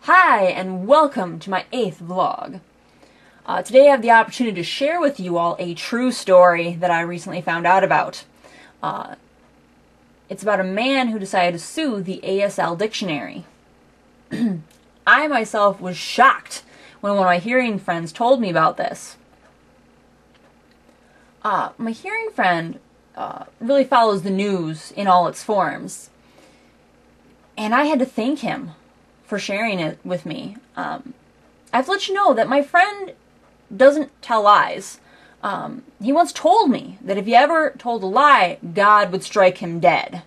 Hi, and welcome to my 8th vlog. Today I have the opportunity to share with you all a true story that I recently found out about. It's about a man who decided to sue the ASL dictionary. I myself was shocked when one of my hearing friends told me about this. My hearing friend really follows the news in all its forms, and I had to thank him for sharing it with me. I have to let you know that my friend doesn't tell lies. He once told me that if he ever told a lie, God would strike him dead,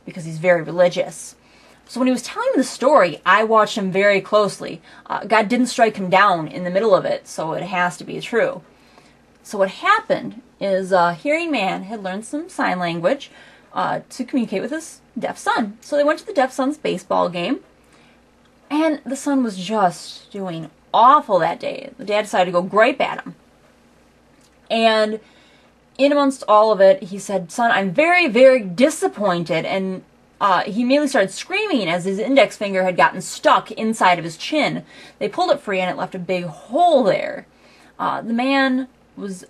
because he's very religious. So when he was telling me the story, I watched him very closely. God didn't strike him down in the middle of it, so it has to be true. So what happened is a hearing man had learned some sign language to communicate with his deaf son. So they went to the deaf son's baseball game, and the son was just doing awful that day. The dad decided to go gripe at him. And in amongst all of it, he said, "Son, I'm very, very disappointed." And he immediately started screaming as his index finger had gotten stuck inside of his chin. They pulled it free and it left a big hole there. The man was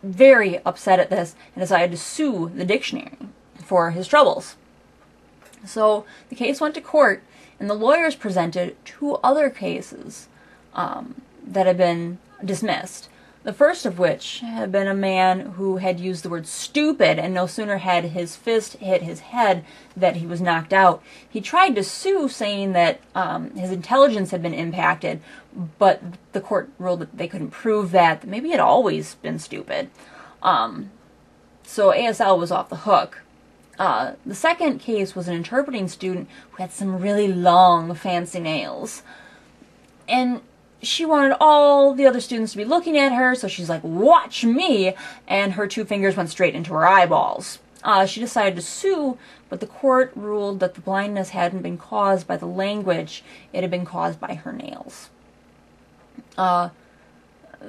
very upset at this and decided to sue the dictionary for his troubles. So the case went to court, and the lawyers presented 2 other cases that had been dismissed. The first of which had been a man who had used the word stupid, and no sooner had his fist hit his head that he was knocked out. He tried to sue, saying that his intelligence had been impacted, but the court ruled that they couldn't prove that maybe he had always been stupid. So ASL was off the hook. The second case was an interpreting student who had some really long, fancy nails. And she wanted all the other students to be looking at her, so she's like, "Watch me!" And her 2 fingers went straight into her eyeballs. She decided to sue, but the court ruled that the blindness hadn't been caused by the language, it had been caused by her nails.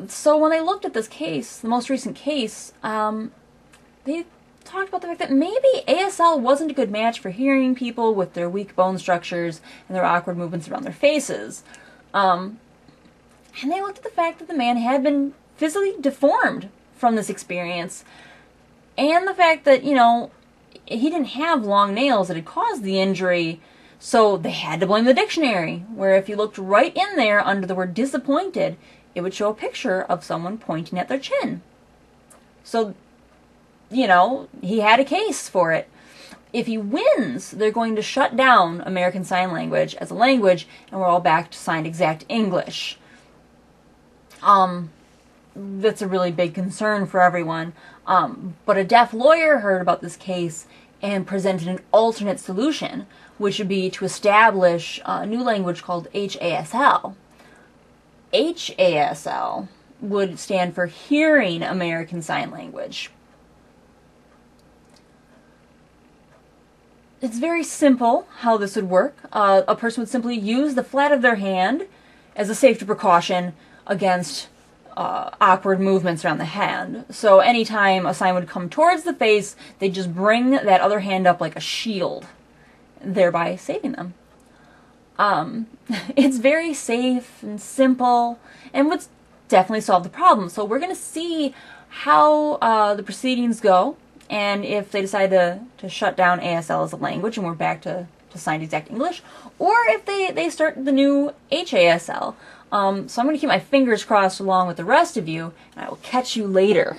So when they looked at this case, the most recent case, they talked about the fact that maybe ASL wasn't a good match for hearing people with their weak bone structures and their awkward movements around their faces. And they looked at the fact that the man had been physically deformed from this experience, and the fact that, you know, he didn't have long nails that had caused the injury, so they had to blame the dictionary, where if you looked right in there under the word disappointed, it would show a picture of someone pointing at their chin. So, you know, he had a case for it. If he wins, they're going to shut down American Sign Language as a language, and we're all back to signed exact English. That's a really big concern for everyone. But a deaf lawyer heard about this case and presented an alternate solution, which would be to establish a new language called HASL. HASL would stand for Hearing American Sign Language. It's very simple how this would work. A person would simply use the flat of their hand as a safety precaution against awkward movements around the hand. So anytime a sign would come towards the face, they'd just bring that other hand up like a shield, thereby saving them. It's very safe and simple, and would definitely solve the problem. So we're going to see how the proceedings go, and if they decide to shut down ASL as a language and we're back to signed exact English, or if they start the new HASL. So I'm going to keep my fingers crossed along with the rest of you, and I will catch you later.